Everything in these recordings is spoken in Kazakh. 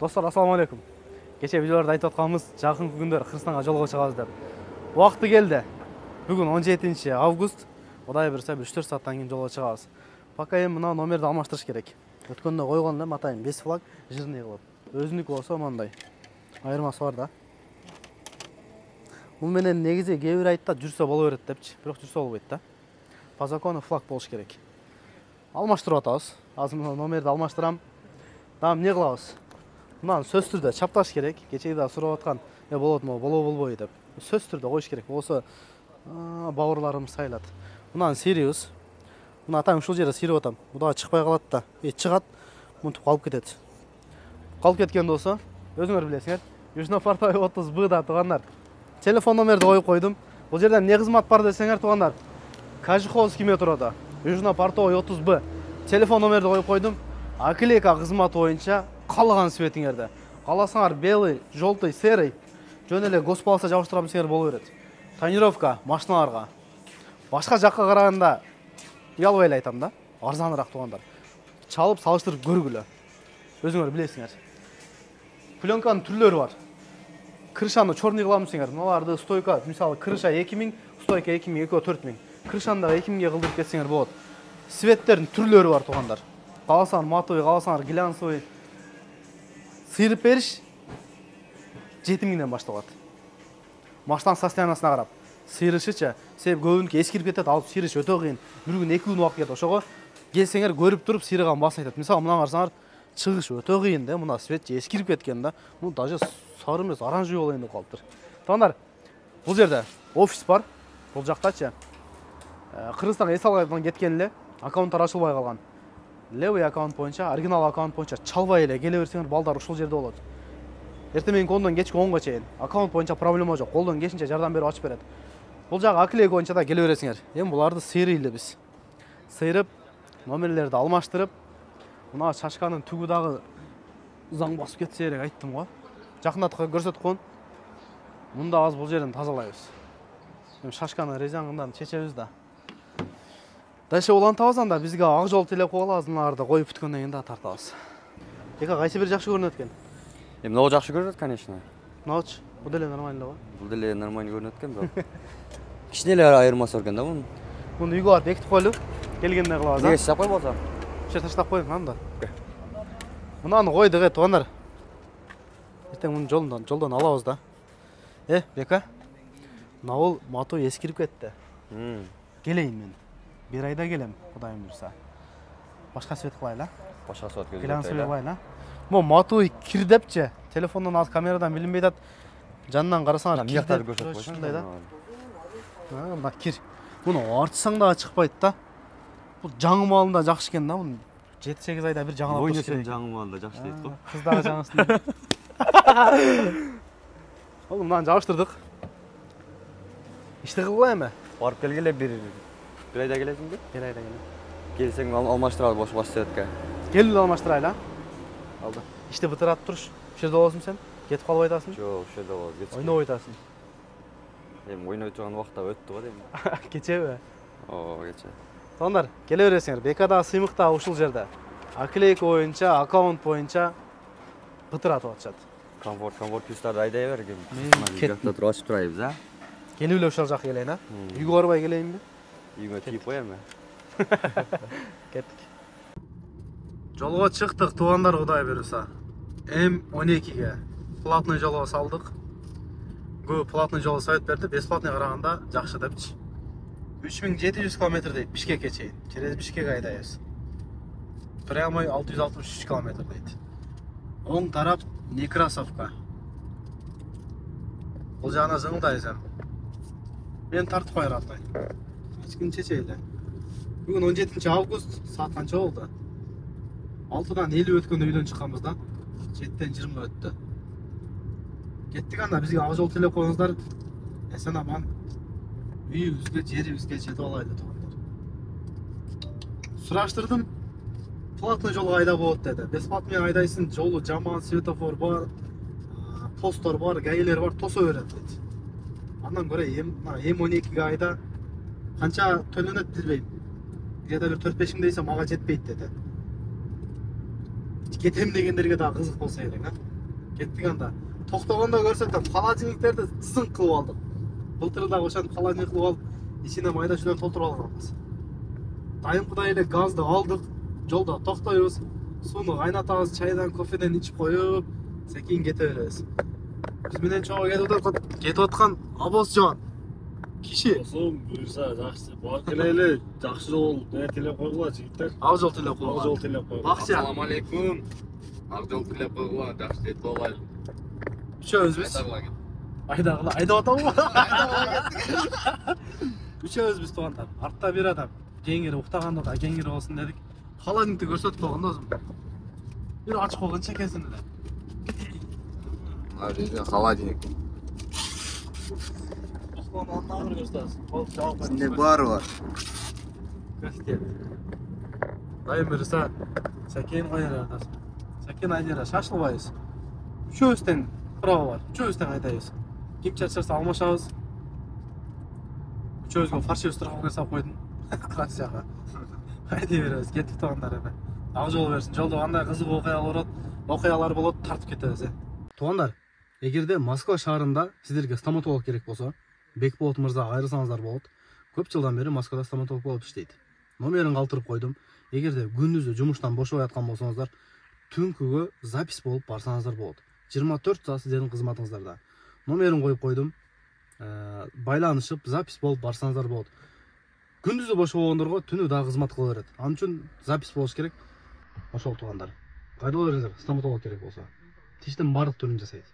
Достар, ассаламу алейкум. Кеше видеоларда айтып атканбыз, жакынкы күндөр Кыргызстанга жолго чыгабыз деп. Убакыты келди. Бүгүн 17 август. Кудай буйрса 3-4 сааттан кийин жолго чыгабыз. Пока эми мына номерди алмаштырыш керек. Өткөндө койгон элем атайын 5 флаг жирный кылып. Өзүнүкү болсо мындай. Айырмасы бар да. Бул менен негизи кээ бир айтта жүрсө боло берет депчи, бирок жүрсө болбойт да. По закону флаг болуш керек. Алмаштырып атабыз. Азыр мына номерди алмаштырам. Дам эмне кылабыз? Мынаны сөз түрдө чапташ керек. Кечеги да сурап аткан, болотмо, болобой деп. Сөз түрдө коюш керек. Болсо бауырларым сайлат. Мынаны сирибиз. Мына атаң ушул жерде сирип атам. Буда чыкпай калат да. Чыгат, мынтип калып кетет. Калып кеткен болсо, өзүңөр билесиңер. Южно-Портовой 30Б туугандар. Телефон номерди коюп койдум. Бул жерде эмне кызмат бар десеңер туугандар. Кажиховский метрода. Южно-Портовой 30Б. Телефон номерди коюп койдум. Аклейка кызматы боюнча каалаган светиңерди. Кааласаңар белый, желтый, серый. Жөн эле госпаласа жабыштырам десеңер боло берет. Тонировка машиналарга. Башка жакка караганда уялбай эле айтам да. Арзаныраак туугандар. Чалып салыштырып көргүлө. Өзүңөр билесиңер. Пленканын түрлөрү бар. Крышаны черный кылам десеңер, мыналарды стойка, мисалы крыша 2000, стойка 2000, экөө 4000. Крышаны да 2000ге кылдырып кетсеңер болот. Светтердин түрлөрү бар туугандар. Кааласаңар матовый, кааласаңар глянцевый. Сыйрып бериш 7000ден башталат. Машинанын состояниясына карап. Сыйрышычы, себеп көбүнүкү эскирип кетет, алып сыйрыш өтө кыйын. Бир күн 2 күн убакыт кетет. Ошого келсеңер көрүп туруп сыйраган басын айтат. Мисалы мына карасаңар чыгыш өтө кыйын да, мына свет эскирип кеткен да. Муну даже сары эмес, оранжевый болоюн деп калыптыр. Туугандар, бул жерде офис бар. Бул жактачы Кыргызстан эс алган кеткен эле, аккаунттар ачылбай калган. Левый аккаунт боюнча, оригинал аккаунт боюнча чалбай эле келе берсеңер балдар ушул жерде болот. Эртең менен 10дон кечки 10го чейин аккаунт боюнча проблема жок. Колдон келишинче жардам берип ачып берет. Бул жагы аклейка боюнча да келе бересиңер. Эми буларды сыйрыйлы биз. Сыйрып, номерлерди алмаштырып, мына шашканын түгү дагы заң басып кетсе керек айттым го. Жакындатып көрсөтүп коюн. Мында аз бул жерден тазалайбыз. Эми шашканы резаңынан чечебиз да. Дальше улантабыз анда бизге ак жол телеп коелабыз, мыналарды коюп бүткөндөн кийин да тартабыз. Эка кайсы бир жакшы көрүнөт экен? Много жакшы көрүнөт, конечно. Мыначы, бул деле нормально го. Бул деле нормально көрүнөт экен, бирок кичине эле айырмасы бар экен да мунун. Муну үйгө барып бекитип коелу. Келгенде кылабыз. Неге таштап кой болсо? Ошо таштап коюң анда. Мынаны койдук туугандар. Эртең муну жолдон алабыз да. Бека. Мына бул мотор эскирип кетти. Келейин мен. Бир айда келем, Кудайым буйрса. Башка свет кылайлы. Башка свет көздөй. Глянцевый кылайлы. Мо мотор кир депчи. Телефондон аз камерадан билинбей атат. Жанынан карасаңар мыяктарды көрсөтүп койсоң ушундай да. Мына кир. Муну артсаң да чыкпайт да. Бул жаңы малында жакшы экен да. Муну 7-8 айда бир жаңылап турсун. Ойносоң жаңы малында жакшы дейт го. Кыздары жаңысын. Ол мынаны жабыштырдык. Ишти кылгыла эми. Барып келгеле бир айда келесиңби? Бир айда келем. Келсең алмаштыралы бош светке. Келип алмаштырайлы, алды. Ишти бытырап туруш. Ошо жерде болосуң сен? Кетип калып айтасың? Жок, ошо жерде болот. Ойноп айтасың. Эми ойноп турган убакта өттү го дейм. Кечеби? Кече. Туугандар, келе бересиңер. БКда сыймык да ушул жерде. Аклейка боюнча, аккаунт боюнча бытыратып атышат. Комфорт плюстарды айдай бергем. Мен Жакта туруп ачып турайбыз, а? Келип эле ушул жакка келейин, а? Үйгө барбай келейинби? Үйгө тийип коем. Кеттик. Жолго чыктык туугандар, Кудай буйрса. М12ге платный жолго салдык. Көп платный жолго совет берди, бесплатный караганда жакшы депчи. 3700 км дейт Бишкекке чейин. Через Бишкек айдайбыз. Прямой 663 км дейт. Оң тарап Некрасовка. Бул жагына жыңылдайбыз эми. Мен тартып коер атайын. Ачкын чечейли. Бүгүн 17 август, саат канча болду? 6-дан 50 өткөндө үйдөн чыкканбыз да. 7-ден 20 өттү. Кеттик анда бизге ак жол телеп коюңуздар. Эсен аман үйүбүзгө, жерибизге жетип алайлы туугандар. Сураштырдым. Платный жолго айда болот деди. Бесплатный айдайсың, жолу жаман, светофор бар, посттор бар, гаилер бар, тосо берет дейт. Андан көрө М12ге айда канча төлөнөт билбейм. Где-то бир 4-5 миң дейсем мага жетпейт деди. кетем дегендерге да кызык болса керек, а? Кеттик анда. Токтогондо көрсөтөм, холодильниктерди сызың кылып алдык. Былтыр да ошентип холодильник кылып алып, ичине майда чүйдөн толтуруп алганбыз. Дайымкыдай эле газды алдык, жолдо токтойбуз, сууну кайнатабыз, чайдан, кофеден ичип коюп, секин кете беребиз. Биз менен чогуу кетип аткан Абоз жан киши. Досум, буюрса жакшы, бар келели, жакшы жол телеп койгула жигиттер. Ак жол телеп койгула. Ак жол телеп койгула. Бакча. Assalamu alaykum. Ак жол телеп койгула, жакшы жет болайлы. Үчөөбүз. Айдагыла, айдап атабы? Үчөөбүз туугандар. Артта бир адам. Кеңири уктаганда да кеңири болсун дедик. Холодильникти көрсөтүп койгон досум. Бир ачып койгон чекесин эле. Мына жерде холодильник. Андан бир көрсөтөсүң. İçinde bar var. Красиво. Дайым берсе, Сәкен кайра досум. Сәкен айдара шашылбайбыз. Үчөөбүздөн права бар. Үчөөбүздөн айдайбыз. Ким чарчаса алмашабыз. Үчөөбүзгө фарши страховка жасап койдум. Классияга. Айдай беребиз, кеттик туугандар эми. Ак жол берсин. Жолдо кандай кызык окуялар болот, тартып кетебиз. Туугандар, эгерде Москва шаарында сиздерге стоматолог керек болсо, Бекболот мырза айрылсаңыздар болот. Көп жылдан бери Москвада стоматолог болуп иштейт. Номерин калтырып койдум. Эгерде күндүзү жумуштан бошоп аткан болсоңуздар, түнкүгө запись болуп барсаңыздар болот. 24 саат сиздердин кызматыңыздарда. Номерин коюп койдум. Байланышып, запись болуп барсаңыздар болот. Күндүзү бошоп болгондорго түнү дагы кызмат кыла берет. Ал үчүн запись болуш керек. Ошол туугандар. Кайдала бериңиздер, стоматолог керек болсо. Тиштин бардык түрүн жасайт.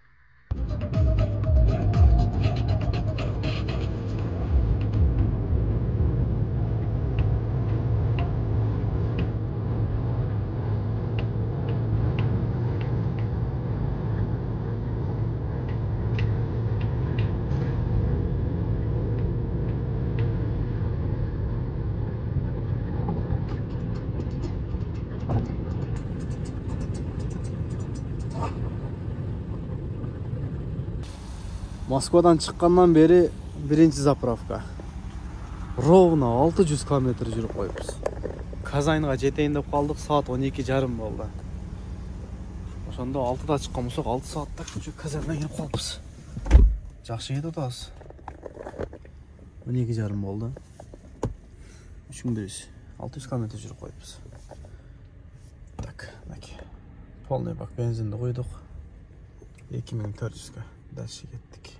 Москвадан чыккандан бери биринчи заправка. Ровно 600 км жүрүп коюпбуз. Казанга жетейин деп калдык, саат 12:30 болду. Ошондо 6да чыккан болсок, 6 саатта Казанга келип калыпбыз. Жакшы кетип атабыз. 12:30 болду. 600 км жүрүп коюпбуз. Так, полный бак бензинди койдук. 2400 га. Дальше кеттик.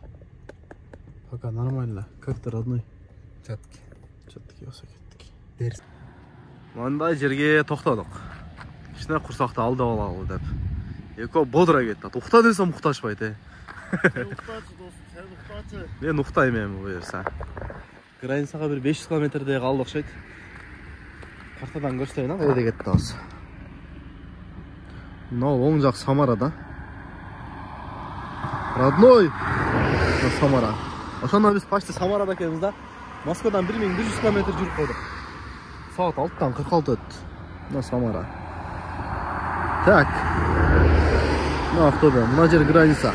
Пока нормально. Как ты, родной? Чатки. Чатки болсо кеттик. Мындай жерге токтодук. Кичине курсакты алдап алалы деп. Экөө бодро кетти. Укта десем укташпайт, Уктачы досум, сен уктачы. Мен уктайм эми буюрса. Границага бир 500 км калды окшойт. Картадан көрсөтөйүн, а кайда кетти азыр. Мына оң жак Самарада. Родной! Самара. Ошондо биз почти Самарада экенбиз да. Москвадан 1100 км жүрүп койдук. Саат 6-тан 46 өттү. Мына Самара. Так. Мына автобус, мына жер граница.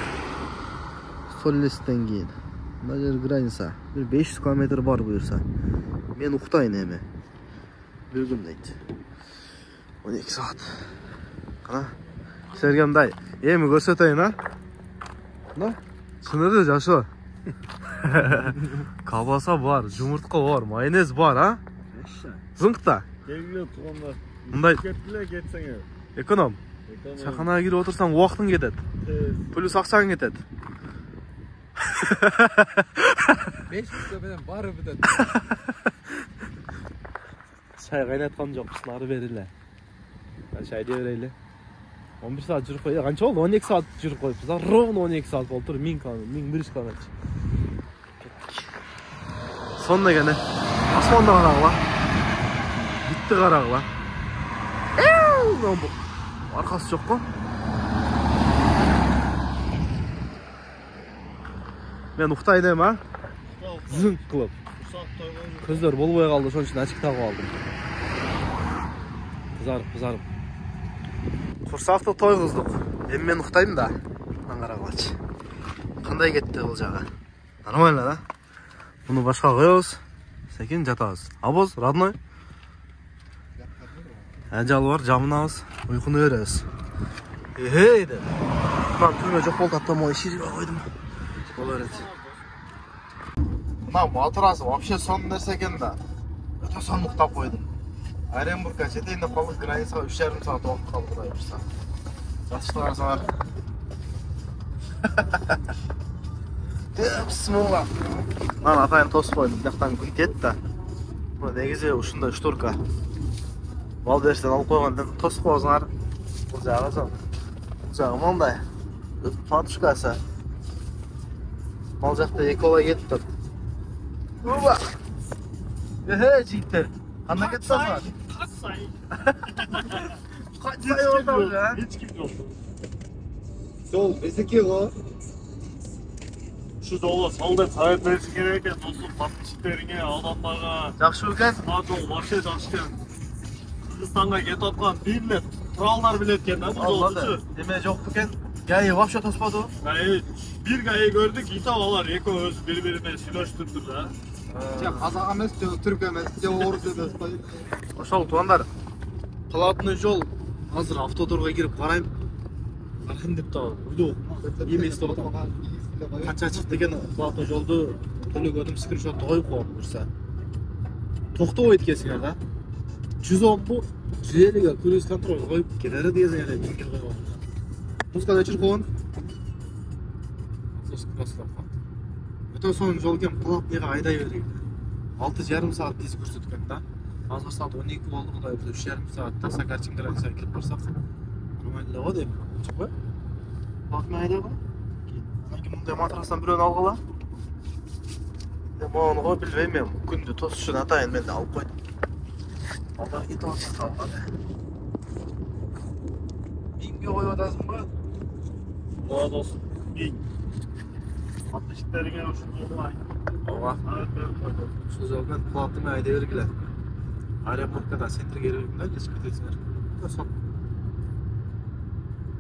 Соллестен кийин. Мына жер граница. Бир 500 км бар буюрса. Мен уктайын эми. Бир күн дейт. 12 саат. Кана. Силерге мындай эми көрсөтөйүн, а? Мына чыныгы жашоо. Колбаса бар, жумуртка бар, майонез бар, а? Зыңкта. Келгиле туугандар. Мындай Кеткиле кетсеңер. эконом. Чаканага кирип отурсаң убактың кетет. Плюс акчаң кетет. 500 менен баары бүтөт. Чай кайнаткан жокпуз, ары бериле. Чайды берели. 11 саат жүрүп койдук. Канча болду? 12 саат жүрүп коюпбуз да. Ровно 12 саат болуптур. 1100 км. Сонда кene. Асманда карагыла. Битти карагыла. Аркасы жок го. Мен уктайын эми, а? Зыңк кылып. Көздөр болбой калды, ошон үчүн ачык тагып алдым. Кызарып. Курсакты тойгуздук. Эми мен уктайм да. Мына карагылачы. Кандай кетти бул жагы? Нормально да? Муну башка коебуз. Секин жатабыз. Абоз, родной. Ажал бар, жамынабыз. Уйкуну беребиз. Hey dedi. Ben tüme çok bol taptım o işi koydum. Olarak. Мына матрасы вообще сон нәрсе екен да. Өте сон ұйықтап қойдым. Оренбургқа жетейін деп қалдық, границаға 3,5 сағат уақыт қалды құдай ұрса. Жатышты қарасаңар. Бісмілла. Мына атайын тосып қойдым. Жақтан күн теді да. Бұл негізі ұшында штурка. Балберістен алып қойған тосып қойсаңар. Бұл жағы соң. Бұл жағы мұндай. Патушкасы. Бұл жақта екі олай кетіп тұр. Uba! Jigitlar. Qanday ketasizlar? Kaç say oldu ya? Hiç kim yok. Sol, bizdeki o. Şu dolu salda sayet verici gereken dostum patlıcıklarına, adamlara. Yaxşı ekan. Pardon, vahşet açken. Kırgızstan'a get atkan birlet. Krallar biletken bu dolusu. Demek yok ekan. Gayı vahşet tospadı. Yani bir gayı gördük, itavalar eko öz birbirine siloşturdu da. Қазақ емес, түрік емес, орыс емес. Ошол туғандар. Қалатын жол қазір автодорға кіріп қарайым. Қарайым деп та үйде емес деп отыр. Қанша шықты екен қалатын жолды төлегөдім скриншотты қойып қойып тұрса. Тоқты қойды кесіңер да. 110 bu 150'ga cruise control қойып кетері дегенсің әлі теңге қойып. Тосқа өчір қойын. Өте соң жол екен Платныйға айдай берейін. 6,5 сағат тез көрсеткен да. Қазір сағат 12 болды құдай ұрды. 3,5 сағатта Сакарчин границаға келіп барсақ. Нормально ғой деймін. Жоқ қой? Платный айдай ғой. Кейін мұндай матрастан біреуін алғыла. Оны ғой білмеймін мен. Күнді тос үшін атайын мен де алып қойдым. Алдағы кетіп атып қалғаны. Меңге қойып атасың ба? Oğa dostum, bin. Patlıcıklarına uçurduğum ay. Oğa. Şu zaman Plатныйға айдай бергілі. Оренбургқа центрге келгенде кешіп кетесіңдер. Сол.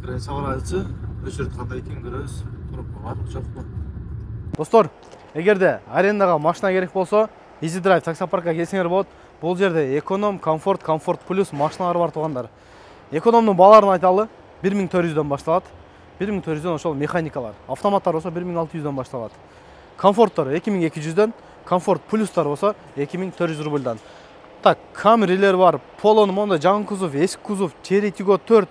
Границаға қарайсы өшіріп қандай екен көресіз. Тұрып бар, жоқ па. Достор, егерде арендаға машина керек болса, Easy Drive таксопаркқа келсеңер болады. Бұл жерде эконом, комфорт, комфорт плюс машиналар бар туғандар. Экономның баларын айталы 1400-ден башталады. 1400-ден ошол механикалар. Автоматтар болса 1600-ден башталады. Комфорттар 2200-ден, комфорт плюстар болса 2400 рубльдан. Так, Camry'ler бар. Polo'nun монда жаңы кузов, ескі кузов, Cherry Tiggo 4,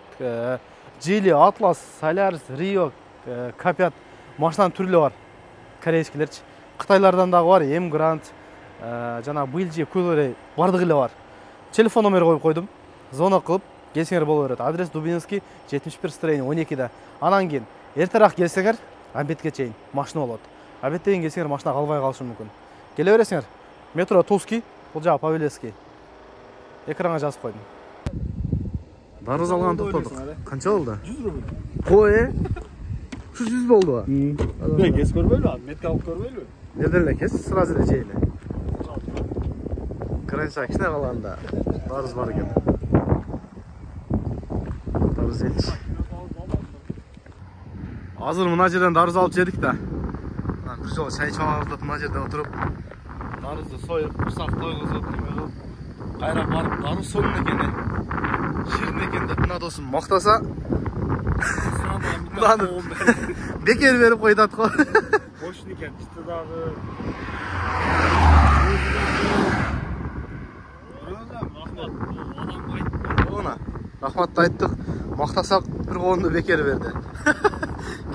Geely, Atlas, Solaris, Rio, K5 машинаның түрлі бар. Корейскілерчі. Қытайлардан дағы бар, M-Grand, жана BLG, Cooler бардығылы бар. Телефон номер қойып қойдым. Зона қылып келсеңер болу береді. Адрес Дубинский 71 строение 12-де. Анан кейін ертерақ келсеңер, обедке чейін машина болады. Обедтен келсеңер машина қалбай қалышы мүмкін. Келе бересіңер. Метро Тульский, бұл жағы Павелецкий. Экранға жазып қойдым. Дарыз алған тоқтадық. Қанша болды? 100 рубль. Қой, 100 болды. Ne kes görmeli abi, met kalıp görmeli. Nereden kes? Sırası da şeyle. Kırançak kişine kalanda. Darız var ekan. Darız yetiş. Hazır mına жерден darız alıp yedik de. Bir жол çay çalardık mına жерде oturup. Darızды soyup, ұрсақ тойғызып, қайрап барып, darыз soyun eкен. Şirin eкен деп мына досым мақтаса. Bekер беріп қойдат қой. Boşun iken işte dağı. Ona рахматты айттық. Мақтасақ бір қолынды бекер берді.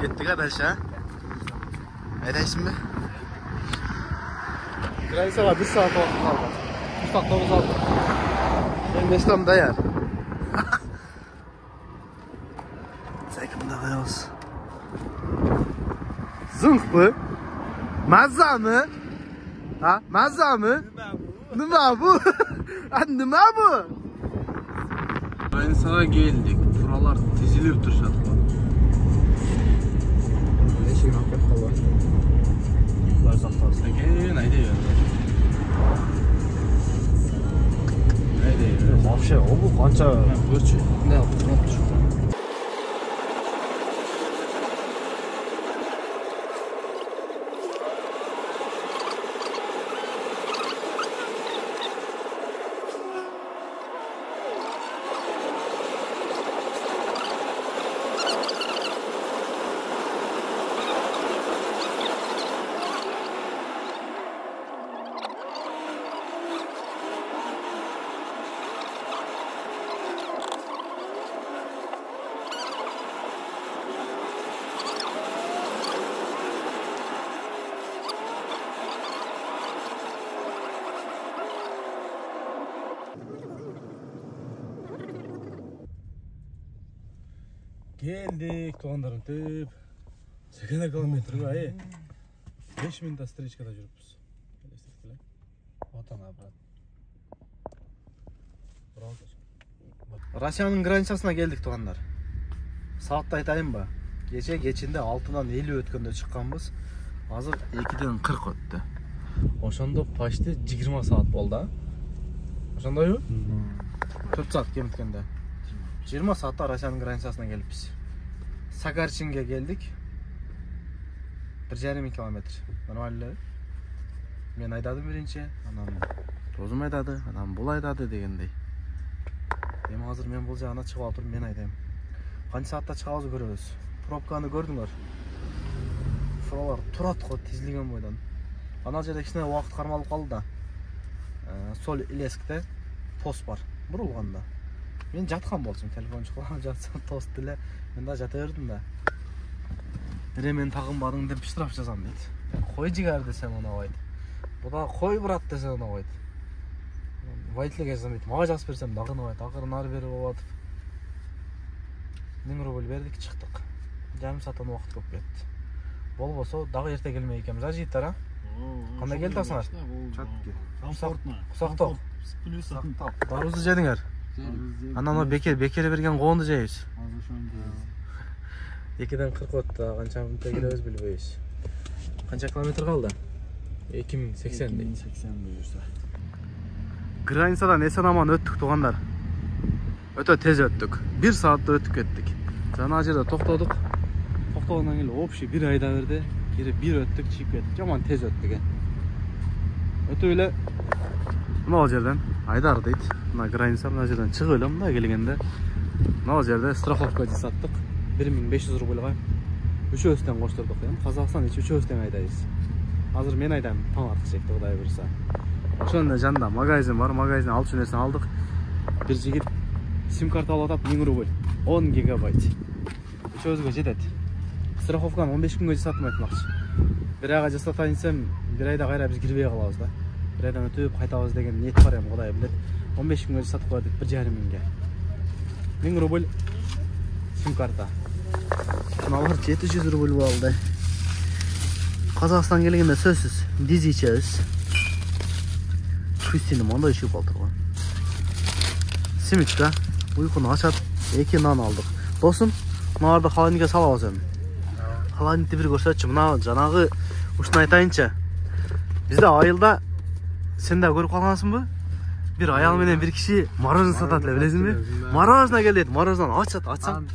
Кеттік дальше, а? Айдайсың бе? Границаға 1 сағат уақыт қалды. Ұстақ 9 алды. Мен местам даяр. Зайкымда қайғыз. Zınk mı? Mazza mı? Ha? Mazza mı? Nima bu? Nima bu? Granitsaga geldik. Furalar tizilip turishadi. Eshik olib ketib qoldi. Ular saqtasa keyin aydaver. Aydaver. Вообще, bu qancha ko'rchi. Bunday qilib turibdi. Келдик, туғандарым төп. 80 километрге 5 минутта встречкада жүріппіз. Елестетті. Отана, брат. Россияның границасына келдік, туғандар. Саатты айтайын ба? Кечінде 6-дан 50 өткенде шыққанбыз. Азыр 2-ден 40 өтті. Ошондо почти 20 саат болды. Ошондойбу? 4 саат кеміткенде. 20 саатта Россияның границасына келіппіз. Сагарчинге келдік. 1,5 километр. Нормально. Мен айдадым бірінші, анам Розым айдады, анам бұл айдады дегендей. Эми азыр мен бұл жағына шығып отырмын, мен айдайм. Қанша саатта шығабыз көрөбүз. Пробканы көрдүңөр. Шолар турат го тизилген бойдан. Ана жерде кичине убакыт кармалып калды да. Сол Илескте пост бар. Бурулганда. Мен жаткан болчумун, телефон чукулап жатсам тост деле. Мен да жата бердим да. Мен тагынбадың деп штраф жазам дейт. Кой жигер десем унабайт. Буда кой брат десем унабайт. Вайтлык жазам дейт. Мага жазып берсем дагы унабайт. Акырын ары бери болуп атып. 1000 рубль бердик, чыктык. Жарым сааттан убакыт көп кетти. Болбосо дагы эрте келмей экенбиз, жигиттер, а? Кандай келди асыңар? Чатки. Комфортно. Кусактоо. С плюсом. Барыбызды жедиңер. Анан бекер берген коонду жейбиз. 2-ден 40 өттү, канча минутта келебиз билбейбиз. Канча километр калды? 2080 дейт. 80 буюрса. Границадан эсен-аман өттүк, туугандар. Өтө тез өттүк. 1 саатта өтүп кеттик. Жана жерде токтодук. Токтогондон кийин общий 1 айда берди. Кирип 1 өттүк, чыгып кеттик. Жаман тез өттүк. Өтүп эле мына жерден Айдар дейт. Мына граница мына жерден чыгып эле мындай келгенде. Мына жерде страховка жасаттык. 1500 рубльга. Үчөөбүздөн коштурдук. Казакстан ич үчөөбүздөн айдайбыз. Азыр мен айдайм, таң артыкчекти Кудай буйрса. Ошондо жанында магазин бар, магазинден алчу нерсени алдык. Бир жигит сим карта алып атат 1000 рубль. 10 гигабайт. Үчөөбүзгө жетет. Страховканы 15 күнгө жасатып айтмакчы. Бир айга жасатайын десем, бир айда кайра биз кирбей калабыз да. Бир айдан өтүп кайтабыз деген ниет бар эми, Кудай билет. 15 күнгө жасатып коёдук 1,5 миңге. 1000 рубль сим карта. Алар 700 рубль болду. Казакстан келгенде сөзсүз диз ичебиз. Күстүнү мындай ичип алдырган. Симичка уйкуну ачат, 2 нан алдык. Досум, мынарды холодильникке салабыз эми. Холодильникти бир көрсөтчү. Мына жанагы ушуну айтайынчы. Бизде айылда сен да көрүп калгансыңбы? Бир аял менен бир киши мороженое сатат эле, билесиңби? Мороженое келет, мороженое ачсам.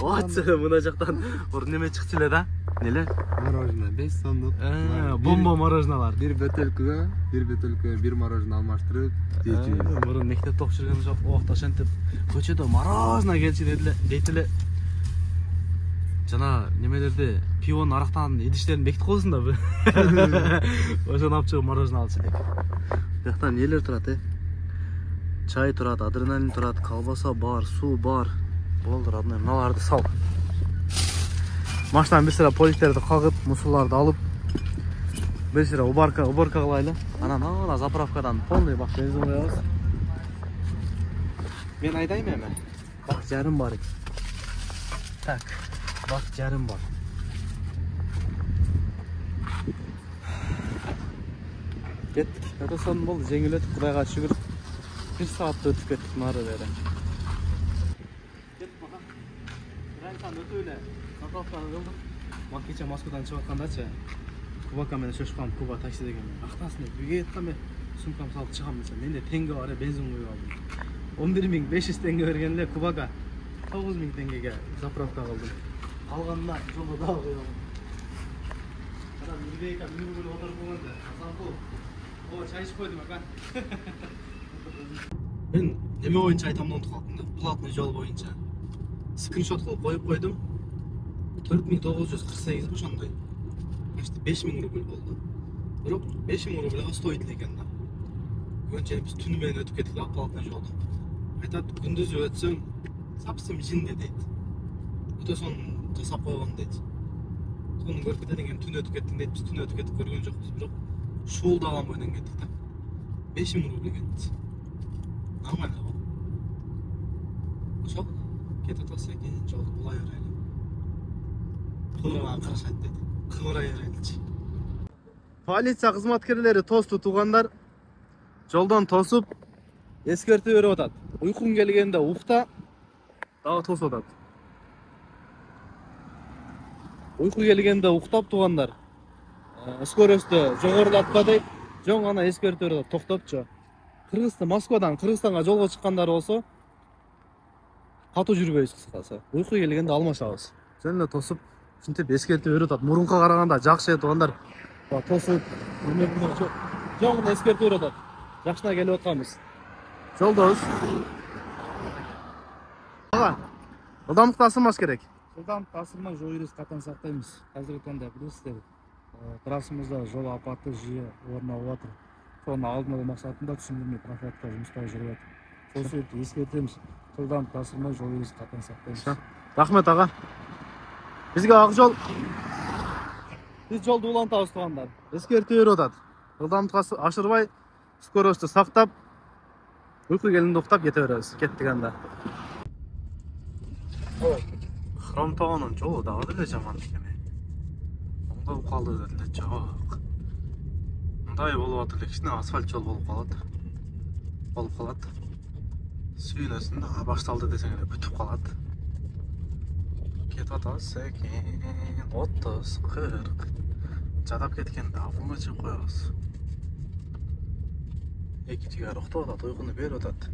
Ачса мына жактан неме чыкчу эле да? Неле? Мороженое 5 сомдук. Бомба мороженалар. Bir бөтөлкөгө bir мороженое алмаштырып, жейчүбүз. Мурун мектепте окуп жүргөн жок, убакта ошентип көчөдө мороженое келчү дейт эле. Жана немелерди пивонун арактан идиштерин бекитип койсун да. Ошону алып чыгып мороженое алчу дейт. Бияктан нелер турат, чай турат, адреналин турат, колбаса бар, суу бар. Болду, родной, мыналарды сал. Машинаны бир сыра поликтерди кагып, мусуларды алып, бир сыра уборка кылайлы. Анан ана заправкадан полный бак бензин коебуз. Мен айдайм эми. Бак жарым бар. Так, бак жарым бар. Кеттик. Өтө сонун болду, жеңил өтүп, Кудайга шүгүр. 1 саатта өтүп кеттик нары бери. Өтүп эле заправканы кылдык. Маккече Москвадан чыгып аткандачы. Кубака менен чөчүп калдым, Куба такси деген. Актасына үйгө жаткам мен, сумкамды салып чыгам десем, менде теңге бар, бензин куюп алдым. 11500 теңге берген эле Кубага 9000 теңгеге заправка кылдым. Калганына жолдо дагы куюп алдым. Адам үйгө мүнүп отуруп болгондо, Асанкул, о, чай ичип койдум ака. Мен неме боюнча айтамын унутуп калдым да, платный жол боюнча. Скриншот кылып коюп койдум. 4948 ошондой. Почти 5000 рубль болду. Бирок 5000 рубльга стоит экен да. Көбүнчө биз түнү менен өтүп кеттик да, платный жолдо. Айтат, күндүзү өтсөң, сапсым жинде дейт. Өтө сонун жасап койгон дейт. Сону көрүп кетеден кийин түнү өтүп кеттиң дейт. Биз түнү өтүп кеттик, көргөн жокпуз, бирок шуулдаган бойдон кеттик да. 5000 рубль кетти. Нормально го. Ошол кетип атасы экен, жолду булай берели. кыбырган карашат деди. Кыбырай береличи. Полиция кызматкерлери тосту туугандар. Жолдон тосуп эскертүү берип атат. Уйкуң келгенде укта, дагы тосуп атат. Уйку келгенде уктап туугандар. Скоросту жогорулатпа дейт. Жөн гана эскертүү берип атат. Токтопчу. Москвадан Кыргызстанга жолго чыккандар болсо, катуу жүрбөйбүз кыскасы. Уйку келгенде алмашабыз. Жөн эле тосуп, ушинтип эскертүү берип атат. Мурунка караганда жакшы туугандар. Тосуп, жөн гана эскертүү берип атат. Жакшына келип атканбыз. Жолдобуз. Ага. Ылдамдыкты асырмаш керек. Жылдамдыкты асырмай жол эрежесин катаң сактайбыз. Азыркы таңда билесиздер, трассамызда жол апаты жиі орун алып атыр. Сону алдын алуу максатында түшүндүрмө профилактика жумуштары жүрүп атат. Сол себептен эскертебиз. Жылдамдыкты асырмай жол эрежесин катаң сактайбыз. Рахмет ага. Бизге ак жол. Биз жолду улантабыз туугандар. Эскертүү берип атат. Ылдамдыкты ашырбай, скоросту сактап, уйку келгенде уктап кете беребиз. Кеттик анда. Хромтоонун жолу дагы деле жаман экен. Оңдоп калды деле жок. Мындай болуп атыр эле, кичине асфальт жол болуп калат. Сүйүнөсүн дагы башталды десең эле бүтүп калат. Кетип атабыз секин 30-40. Жадап кеткенде апыңа чыгып коебуз. Эки жигер уктап атат, уйкуну берип атат.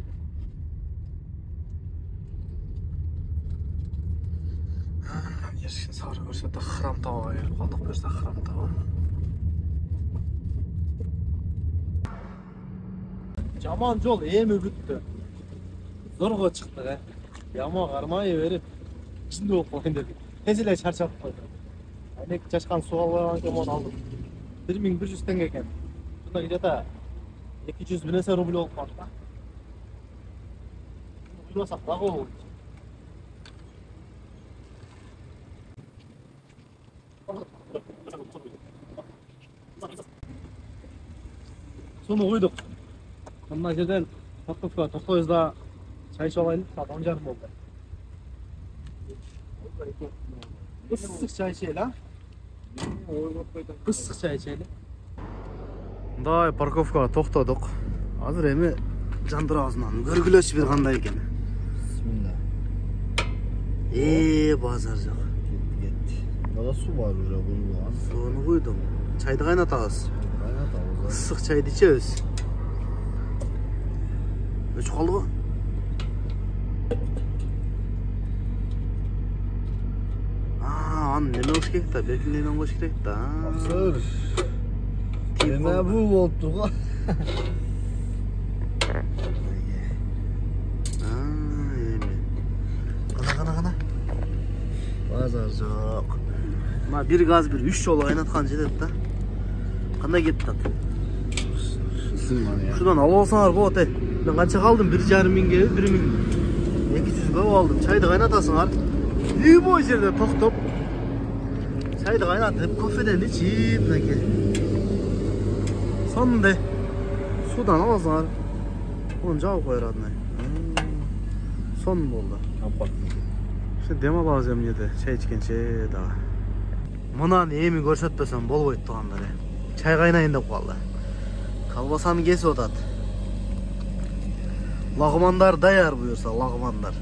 Ешкин сары көрсөтө Хромтауга келип калдык, берсе Хромтау. Жаман жол эми бүттү. Зорго чыктык, Яма кармай берип, ичинде болуп калган дедик. Тез эле чарчап койдук. Айнек чачкан суу албаган экен, мону алдым. 1100 теңге экен. Мына где-то 200 бирнесе рубль болуп калды да. Уйласак дагы болот. Сону койдук. Мына жерден парковкага токтойбуз да чай ичип алайлы. Саат 10:30 болду. Ысык чай ичели, а? Ысык чай ичели. Мындай парковкага токтодук. Азыр эми жандырабыздан көргүлөчү бир кандай экен. Бисмилла. Базар жок. Кетти. Дагы суу бар уже куйулган. Сууну куйдум. Чайды кайнатабыз. Ысык чайды ичебиз. Өчүп калдыбы? Аны неме кылыш керек да? Белгилерден коюш керек да. Сыр. Эме бул болуптур го. Кана. Базар жок. Мына бир газ бир 3 жолу кайнаткан жетет да. Кандай кетти ат? Ушудан алып алсаңар болот, Мен канча калдым? 1,5 миңге, 1200 алып алдым. Чайды кайнатасыңар. Любой жерде токтоп. Чайды кайнатып, кофеден ичип, мынакей. Сонундай судан аласыңар. Onu жабып коер адынай. Сонун болду. Ошо дем алабыз эми жерде, чай ичкенче дагы. Мынаны эми көрсөтпөсөм болбойт туугандар. Чай кайнайын деп калды. Колбасаны кесип атат. Лагмандар даяр буюрса, лагмандар.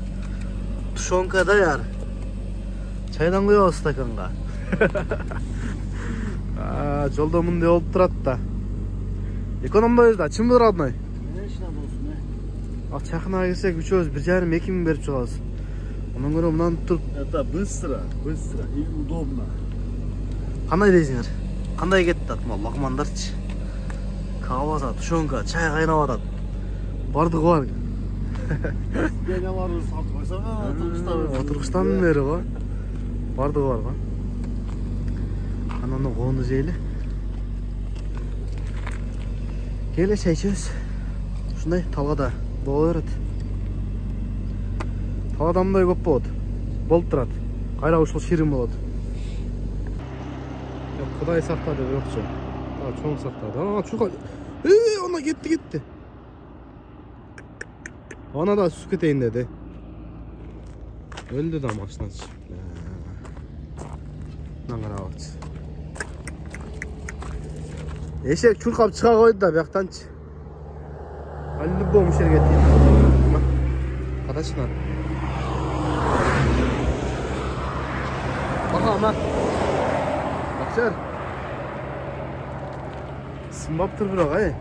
Тушонка даяр. Чайдан куябыз стаканга. Жолдо мындай болуп турат да. Экономдойбуз да, чын бир адынай. Ал чакына келсек, үчөөбүз 1,5-2 миң берип чыгабыз. Ондан көрө мынаны туруп. Это быстро и удобно. Кандай дейсиңер? Кандай кетти ат могу лагмандарчы? Колбаса, тушонка, чай кайнап атат. Бардыгы бар. Денеларды сатып койсоң, Отургучтан бери го. Бардыгы бар го. Ананы коону жейли. Келе чай ичебиз. Ушундай талгада боло берет. Талгада мындай көп болот. Болуп турат. Кайра ушул ширин болот. Кудай сактады бирокчу. Чоң сактады. Чуга. Ана кетти. Ана да түсүп кетейин деди. Өлдү да машиначы. Ушунан карабакчы. Эшек чуркап чыга койду да бияктанчы. Ал любому жерге тип. Кадачына. Ага. Бакчар. Сынбаптыр бирок ай.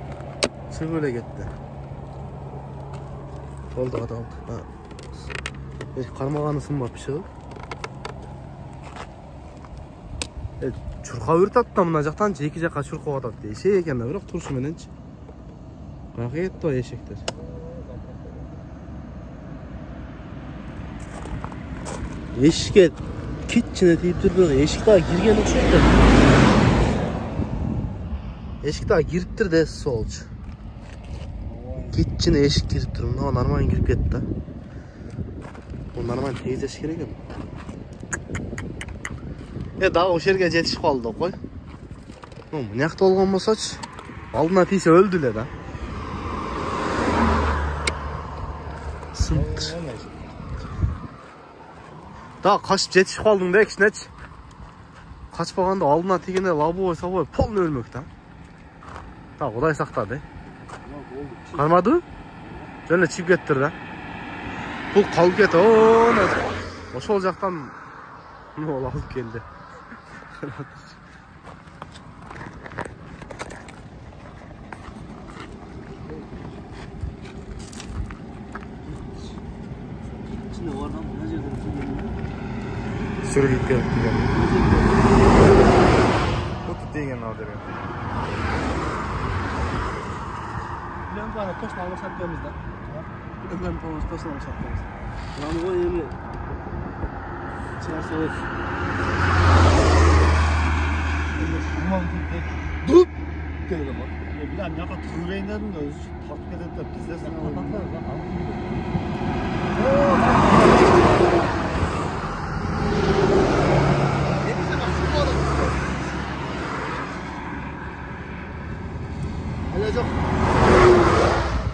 Чыгып эле кетти. Болду кадалды. Кармаганы сынбап чыгып. Чуркап өртөт да мына жактанчы эки жакка чуркап атат. Эшек экен да бирок турушу мененчи. Каяка кетти о эшектер. Эшикке китчине тийип турду. Эшик дагы кирген окшойт да. Эшик дагы кириптир да солчу. Китчине эшик кирип туруп, мына нормально кирип кетти да. Бул нормально тийгизеш керек экен. Дагы ошол жерге жетишип калдык кой. Мына жакта болгон болсочу, алдына тийсе өлдү эле да. Сынтыр. Дагы качып жетишип калдың да кичинечи. Качпаганда алдына тийгенде лобовой собой полный өлмөк да. Та Кудай сактады. Кармадыбы? Жөн эле чип кеттир да. Бул калып кетти. Ошол жактан мол алып келди. Сүрүлүп келип деген. Бут деген ал деген. Мен бана точно алмашат келебиз да. Мен точно алмашат келебиз. Аны ой эми чыгарса болот. Дуп деген бар. Билем жака түйрөйүн дедим да өзү тартып кетет деп биздесин алганда. Hele çok.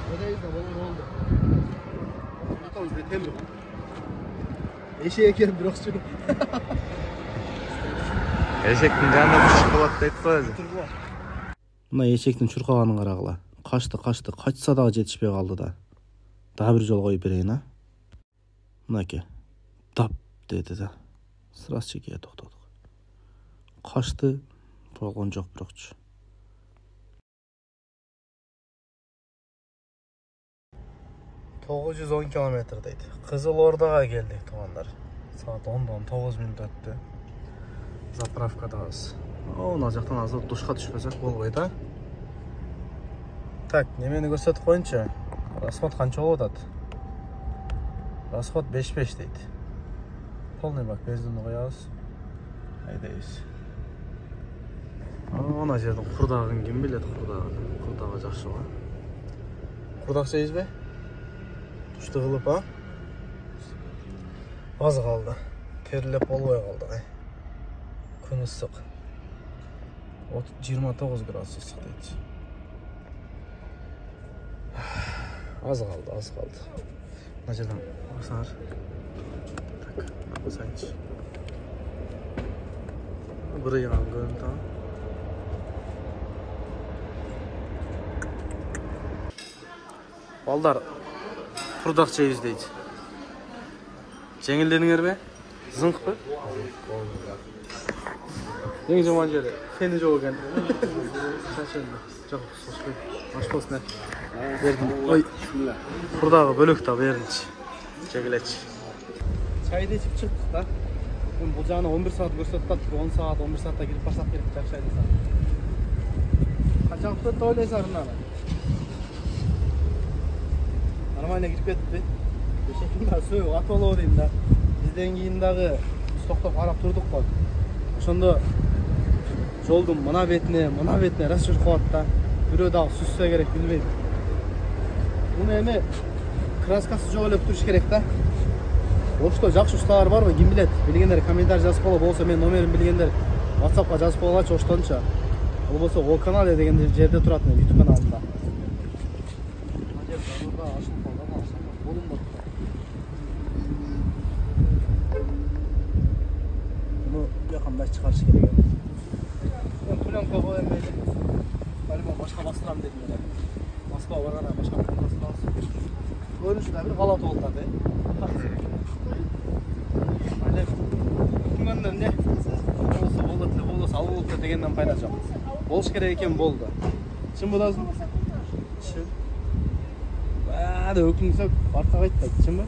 Neredeyiz de olur oldu. Bakalım bir temir. Eşeğe gelin bir okçu. Эшектин жанында күчү болот дейт го өзү. Мына эшектин чуркаганын карагыла. Качты, качса дагы жетишпей калды да. Дагы бир жол коюп берейин, а. Мынаке. Тап деди да. Сразу чекеге токтодук. Качты, болгон жок бирокчу. 910 км дейт. Кызыл Ордага келдик, туугандар. Саат 10-дан 9 мүнөт өттү. Заправкадабыз. Мына жактан азыр душка түшпөсөк болбойт, а? Так, немени көрсөтүп коюнчу. Расход канча болуп атат? Расход 5-5 дейт. Полный бак бензинди коябыз. Айдайбыз. Ана жердин курдагын ким билет, курдагы жакшы го. Курдаг жейбизби? Тушты кылып, а? Аз калды. Терилеп болбой калды. Күн ысык. 29 градус ысык дейт. Аз калды. Мына жерден басар. Так, басайынчы. Бырыйган көрүнүп атат. Балдар, курдак жейбиз дейт. Жеңилдениңерби? Зыңкпы? Эң жаман жери фени жок экен. Жок, сошпой. Аш болсун. Бердим. Ой. Курдагы бөлөк да беринчи. Жегилечи. Чайды ичип чыктык да. Бул жагына 11 саат көрсөтүп атат. 10 саат, 11 саатта кирип барсак керек жакшы айдаса. Канчалык өттү ойлойсуңар мына? Нормально кирип кетти. Бешекинда сөөк атолоо дейм да. Бизден кийин дагы токтоп карап турдук го. Ошондо жолдун мына бетине раз жүрүп калат да. Бирөө дагы сүзсө керек билбейм. Муну эми краскасы жок эле туруш керек да. Ошто жакшы усталар барбы? Ким билет? Билгендер комментарий жазып койгула, болсо мен номерин билгендер WhatsAppка жазып койгулачы оштончо. Болбосо Ол канал деген жерде турат менин YouTube каналымда. кандай чыгарыш керек экен. Мен пленка коем эле. По-любому башка бастырам дедим эле. Москва барганда башка бастырабыз. Көрүнүшү да бир калат болуп атат, Али күнгөндө эмне? Болсо ал болуп дегенден пайда жок. Болуш керек экен болду. Чын боласың? Чын. Баада өкүнсөк артка кайтпайт, чынбы?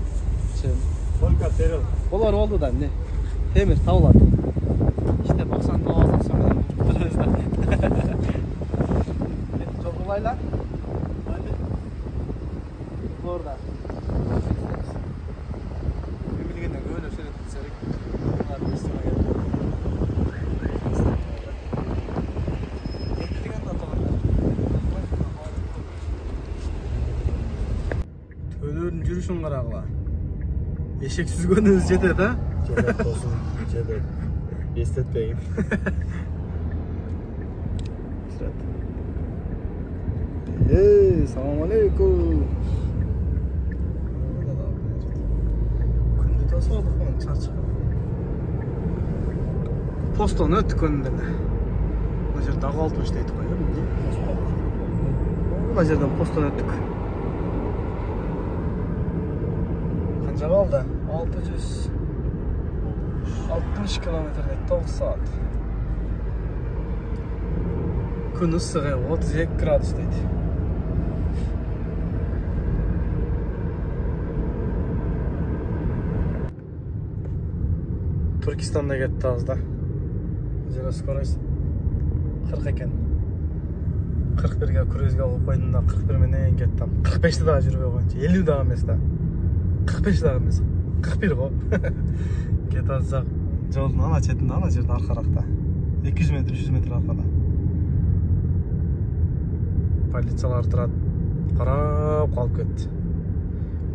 Чын. Только терел. Болор болду да эмне? Темир табылат. İşte 90 dolar sonra biraz da. Çok olaylar. Hadi. Orada. Ümidine böyle seni tutsarak. Bunlar üstüne geldi. Ekligen de atalım. Tölörün жүрүшүн карагыла. Eşek süzgөнүбүз жетет, ha? Жетет болсун, жетет. Естетпейм. Салам алейкум. Күндү тосолдук мен чарчагам. Постон өттүк күндү. Мына жерде дагы 60 дейт го, эмне? Мына жерден постон өттүк. Канча калды? 660 километрде 9 saat. Күн ысыгы 32 градус дейт. Түркистанда кетти азда. Жера скорость 40 экен. 41ге күрөзгө алып койдум да 41 менен кеттим. 45 дагы жүрбөй койчу. 50 дагы эмес да. 45 дагы эмес. 41 го. Кете алсак жолдун ана четинде, ана жерде аркаракта. 200 метр, 300 метр аркада. Полициялар турат. Карап калып кетти.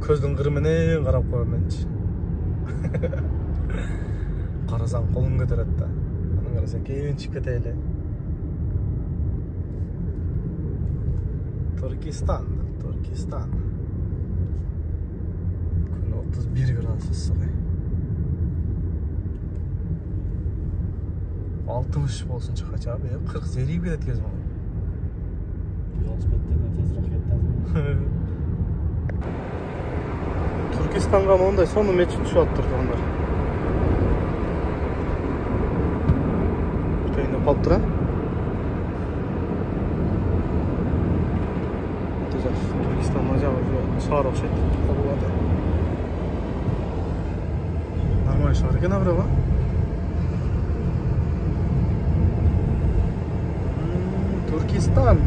Көздүн кыры менен карап коем менчи. Карасаң колуң көтөрөт да. Анан карасаң кейін чыгып кете эле. Түркистан. Күн 31 градус ысыгы. 60 болсун чыкачы абы, 40 зерип кетет кезим ал. Велосипедден тезирээк кеттим. Түркистанга мондай сонун мечит түшүп атыптыр тугандар. Бүтөйүнө калып тура. Түркистанга жагы шаар окшойт. Нормальный шаар экен, бирок. Түркистан.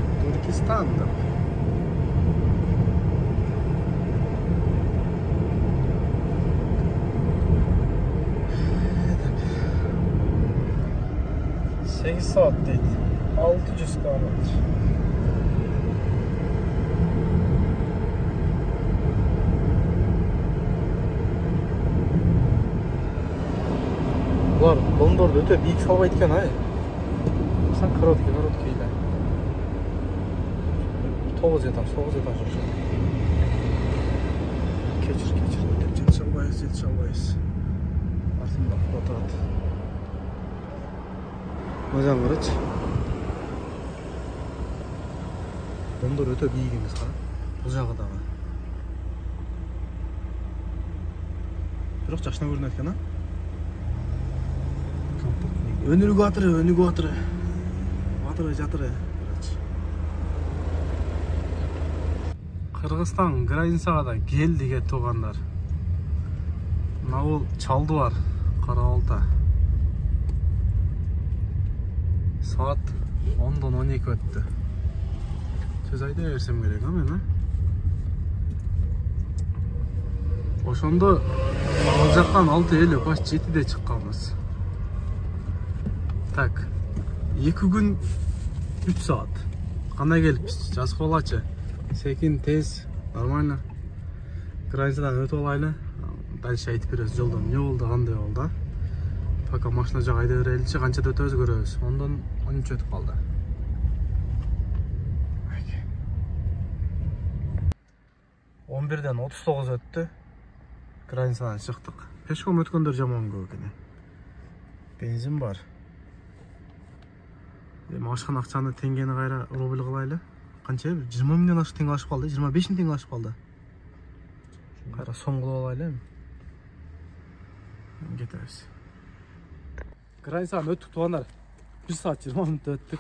Sekiz saat değil. 600 kilometre. Bular London'da öte büyük salbayt ekan, ha. Sen korotkey ile. 9 etaj. Keçir. Yetişalbayız. Артында отырат. Мыжан кырыч. Лондон өтө бийик эмес, кара. Бул жагы дагы. Бирок жакшына көрүнөт экен, а? Өнүгүп атыры. Жатыры. Кыргызстан границага да келди ке туугандар. Мына бул чалды бар, Карабалта. Saat 10'dan 12 öttü. Söz ayda versem gerek ama ben, ha? Oşonda alacaktan 6.50 baş 7'de çıkkalımız. Tak. 2 gün 3 saat. Qanday kelipmiz? Жазып алачы. Sekin, tez, нормально. Границадан өтүп алайлы. Дальше айтып беребиз жолдон эмне болду, кандай болду. Пока машина жак айда береличи, канчада өтөбүз көрөбүз. Ondan 13 ötüp kaldı. 11'den 39 öttü. Granitsadan çıktık. Peşkom ötkönдөр жаман көп экен. Benzin var. Эми ашкан акчаны теңгени кайра рубль кылайлы. Канча? 20 миллион ашык теңге ашып калды, 25 миң теңге ашып калды. Кайра сом кылып алайлы эми. Кетебиз. Границаны өттүк туугандар. 1 саат 20 мүнөт өттүк.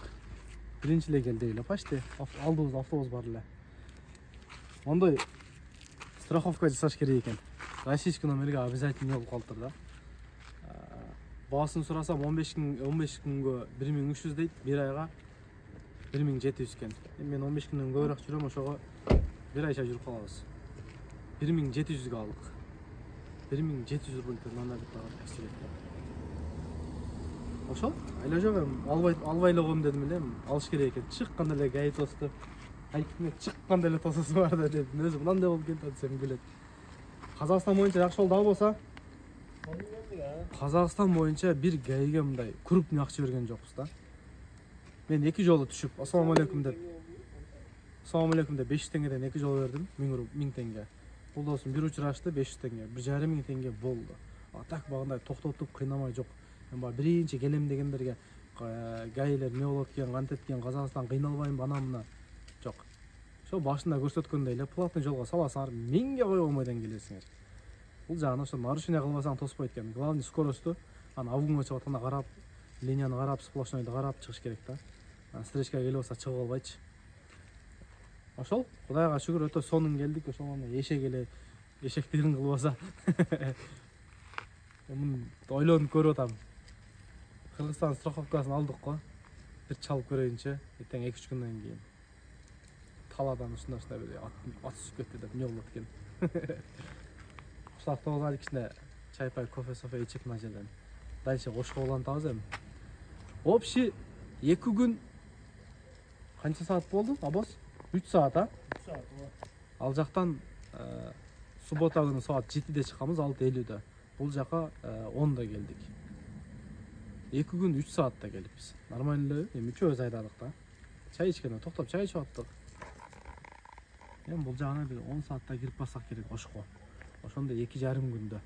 Биринчи эле келди эле, почти. Алдыбыз автобус бар эле. Мондой страховка жасаш керек экен. Российский номерге обязательно болуп калыптыр да. Баасын сурасам 15 күнгө 1300 дейт, бир айга 1700 экен. Мен 15 күндөн көбүрөөк жүрөм, ошого бир айча жүрүп калабыз. 1700га алдык. 1700 рубль номер тагып ошол айла жок эми албай эле коем дедим эле, алыш керек экен. Чыкканда эле гай тосту. Айтып чыкканда эле тососу бар да дедим. Өзү мынандай болуп кетти десем күлөт. Казакстан боюнча жакшы жол дагы болсо. Казакстан боюнча бир гайге мындай крупный акча берген жокпуз да. Мен 2 жолу түшүп, ассаламу алейкум деп 500 теңгеден 2 жол бердим, 1000 теңге. Бул досум бир учурашты 500 теңге, 1,5 теңге болду. А так багындай токтотуп кыйнамай жок. Мен баа биринчи келем дегендерге гайлер не болот экен, кантет экен, Казакстан кыйналбайм бана мына. Жок. Ошо башында көрсөткөндөй эле платный жолго саласаңар, 1000ге кое болмойдан келесиңер. Бул жагына ошо нарушение кылбасаң тоспойт экен. Главный скоросту аны авгунга чыгып атканда карап, линияны карап, сплошнойду карап чыгыш керек да. Встречка келип алса чыгып албайчы. Ошол Кудайга шүгүр өтө сонун келдик. Ошол эшек эле эшектерин кылбаса. Мун ойлонуп көрүп атам. Кыргызстан страховкасын алдык го. Бир чалып көрөйүнчү, эртең 2-3 күндөн кийин. Таладан ушундай бир ат түшүп кетти деп не болот экен. Ушакта болсо кичине чай-пай, кофе-софе ичип мына жерден. Дальше Ошко улантабыз эми. Общий 2 күн канча саат болду? Абос 3 саат, а? 3 саат. Ал жактан суббота күнү саат 7-де чыкканбыз, 6:50-де. Бул жака 10-да келдик. 2 күн 3 саатта келиппиз. Нормально эле. Эми үчөөбүз айдадык да. Чай ичкенде токтоп чай ичип аттык. Эми бул жагына бир 10 саатта кирип барсак керек Ошко. Ошондо 2,5 күндө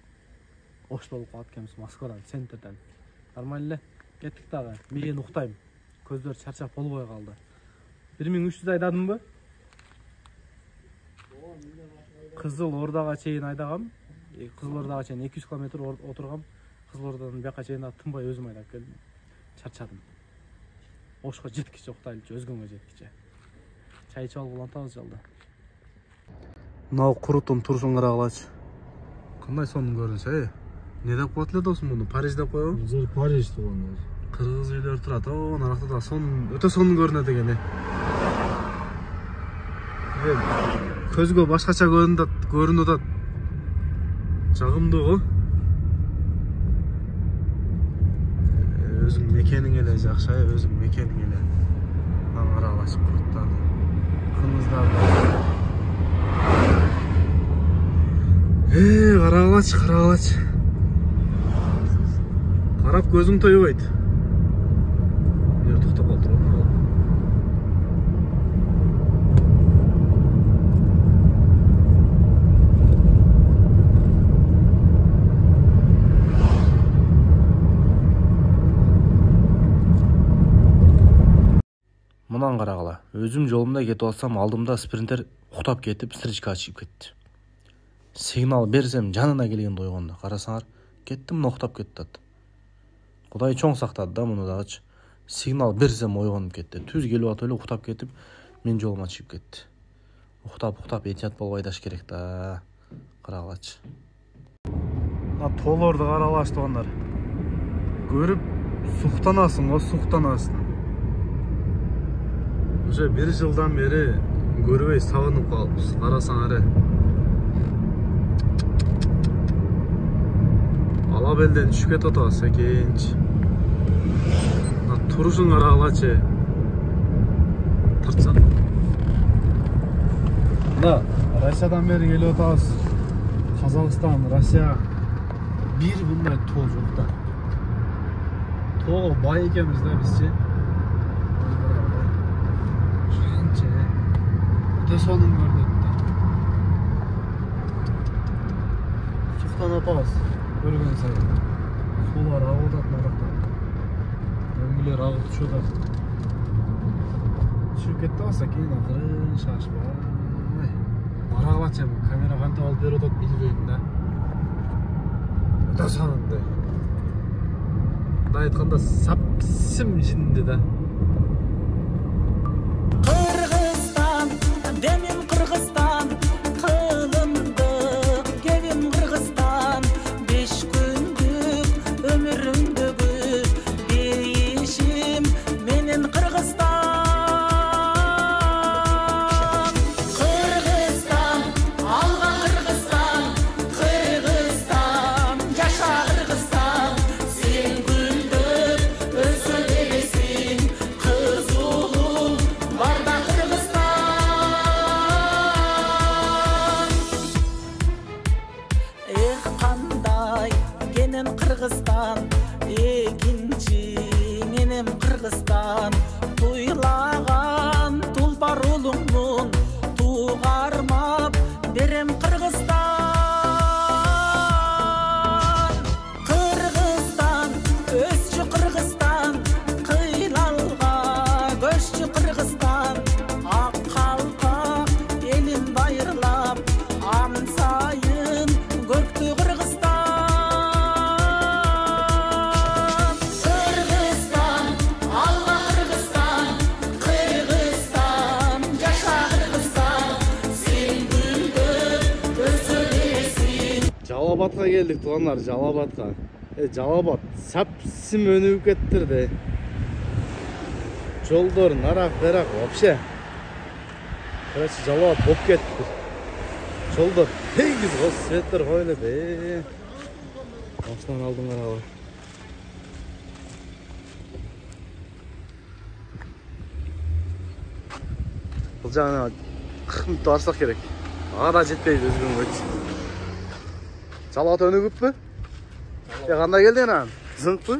Ошто болуп калат экенбиз Москвадан, центрден. Нормально эле. Кеттик дагы. Мен уктайм. Көздөр чарчап болбой калды. 1300 айдадымбы? Кызыл Ордага чейин айдагам. Кызыл Ордага чейин 200 км отургам. Кызыл Ордадан бияка чейин тынбай өзүм айдап келдим. Чарчадым. Ошко жеткиче уктайлычы, өзгөңө жеткиче. Чай ичип алып улантабыз жолдо. Мынау курутун турушун карагылачы. Кандай сонун көрүнсө, Не деп коет эле досум муну? Париж деп коебу? Жер Париж туугандар. Кыргыз үйлөр турат. О, наракта да сонун, өтө сонун көрүнөт экен. Көзгө башкача көрүнүп атат. Жагымдуу го. Өзүң мекениң эле жакшы, өзүң мекениң эле. Мына карагылачы куруттарды. Кымыздарды. Карагылачы. Карап көзүң тойбойт. Токтоп калды. Мынан карагыла. Өзүм жолумда кетип алсам, алдымда спринтер уктап кетип, встречка ачып кетти. Сигнал берсем, жанына келгенде ойгондо. Карасаңар, кеттим, уктап кетти. Кудай чоң сактады да муну дагычы. Сигнал берсем ойгонуп кетти. Түз келип атып эле уктап кетип, мен жолума чыгып кетти. Уктап эчат болбой айдаш керек да. Карагылачы. Тоолорду карагылачы туугандар. Көрүп суктанасың го, суктанасың. Уже 1 жылдан бери көрбөй сагынып калыппыз. Карасаңар. Ала белден түшүп кетип атабыз экенчи. Турушун карагылачы. Тыртса. Да, Россиядан бери келип атабыз. Казакстан, Россия бир мындай тоо жок да. Тоого бай экенбиз да бизчи. Шанча. Өтө сонун көрүнөт да. Суктанып атабыз. Көргөн сайын. Сулар агылат наракта. Өңгүлөр агып түшүп атат. шығып кетті болса кейін ақырын шашпай бара қалады камера қантап алып беріп отырады билбеймін да өте санындай мындай айтқанда сапсым жинді да Қырғызстан демим Қырғызстан қылымдық кевим Қырғызстан 5 күндік өмірімдегі бейішім менен Қырғызстан Қырғызстан алға Қырғызстан Қырғызстан жаша Қырғызстан сен гүлдеп өсе бересің қыз ұлың барда Қырғызстан Эх қандай кенен Қырғызстан екінші менен Қырғызстан туйлаған тұлпар ұлыңмын туғармап берем Қырғызстан Қырғызстан өсші Қырғызстан қиналға көшші Қырғызстан ақ қалпақ елін байырлап ан сайын көкті Қырғызстан Қырғызстан алға Қырғызстан Қырғызстан жаша Қырғызстан сен гүлдеп өсе бересің Жалабатқа келдік туғандар, Жалабатқа. Жалабат сапсым өніп кеттірді. Жолдар нарақ берақ вообще. Короче, Жалабат боп кетті. Жолдар тегіз қос светтер қойылып. Осынан алдың аралы. Бұл жағына 40 минут барсақ керек. Ара жетпейді өзгің өтсін. Жалабат өні көп пі? Қандай келден ан? Зыңқ пі?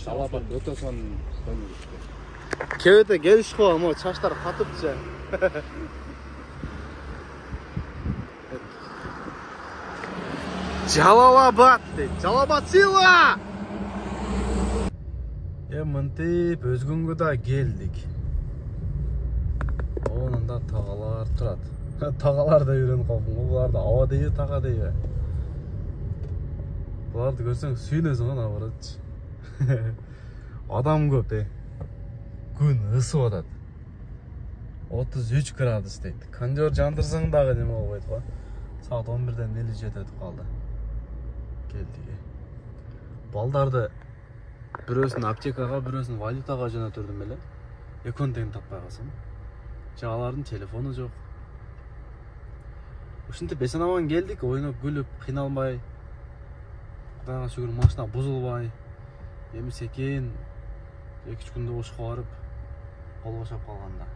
Жалабат өте сон Кеуете келіш қой, ama çaşlar қатыпча. Жалалабат дейді. Жалабат сила! Мынтип өзгөнгө да келдик. Онында тағалар тұрады. Тағалар да үйреніп қалдым. Бұларды ауа дейі, таға дейі. Бұларды көрсең сүйінесің ғана барады. Адам көп, күн ысып атады. 33 градус дейді. Кондер жандырсаң дағы неме болбайды ғой. Сағат 11-ден 57 өтіп қалды. Келдіге. Балдарды бірөөсін аптекаға, бірөөсін валютаға жана түрдім беле. Екон тегін таппай қалсам. Жағалардың телефоны жоқ. Ушинте бесанаман келдік, ойнап күліп, қиналмай. Құдайға шүгір машина бұзылбай. Еміс екен 2-3 күнде ошқа барып, қол бошап қалғанда.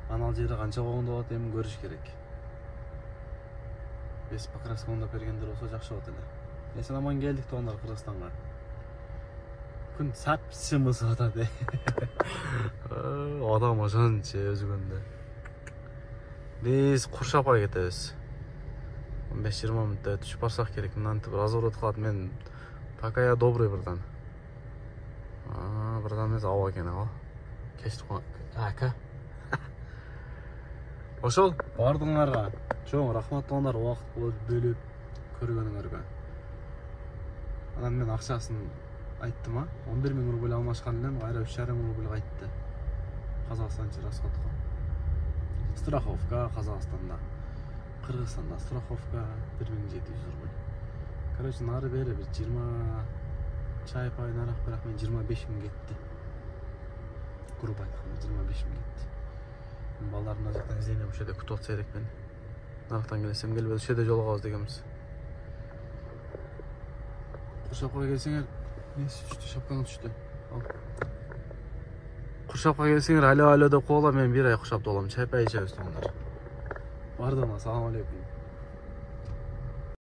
Анал жері қанша қоғында болады, емін көріш керек. Бес покраска оңдап бергендер болса жақсы болады әлі. Бесанаман келдік туғандар Қырғызстанға. Күн сәпсі мұсы атады. Адам ажанчы өзгенде. Біз Құршапай кетеміз. 15-20 минутта өтіп барсақ керек. Мынантып разворот қылады. Мен пока я добрый бірдан. Бірдан мен ауа екен ағал. Кештіп қойған. Әка. Ошол бардыңларға чоң рахмат туғандар, уақыт бөліп көргеніңерге. Анан мен ақшасын айттым, 11 000 рубль алмашқан елем, қайра 3,5 мың рубль қайтты. Қазақстанчы расходқа. Страховка Қазақстанда. Қырғызстанда страховка 1700 рубль. Короче, нары бері біз 20 чай пай нарақ, бірақ мен 25 000 кетті. Грубо айтқанда 25 000 кетті. Балдарымда жақтан іздеймін, үшеде күтіп отса ерек мен. Нарықтан келесем келіп, үшеде жолға ауыз дегенбіз. Құршапқа келсеңер, несі үшті, шапқаны түсті. Құршапқа келсеңер, алло деп қоғыла, мен бір ай құршапты оламын, чай пай ішеміз туғандар. Бардығына, салам алейкум.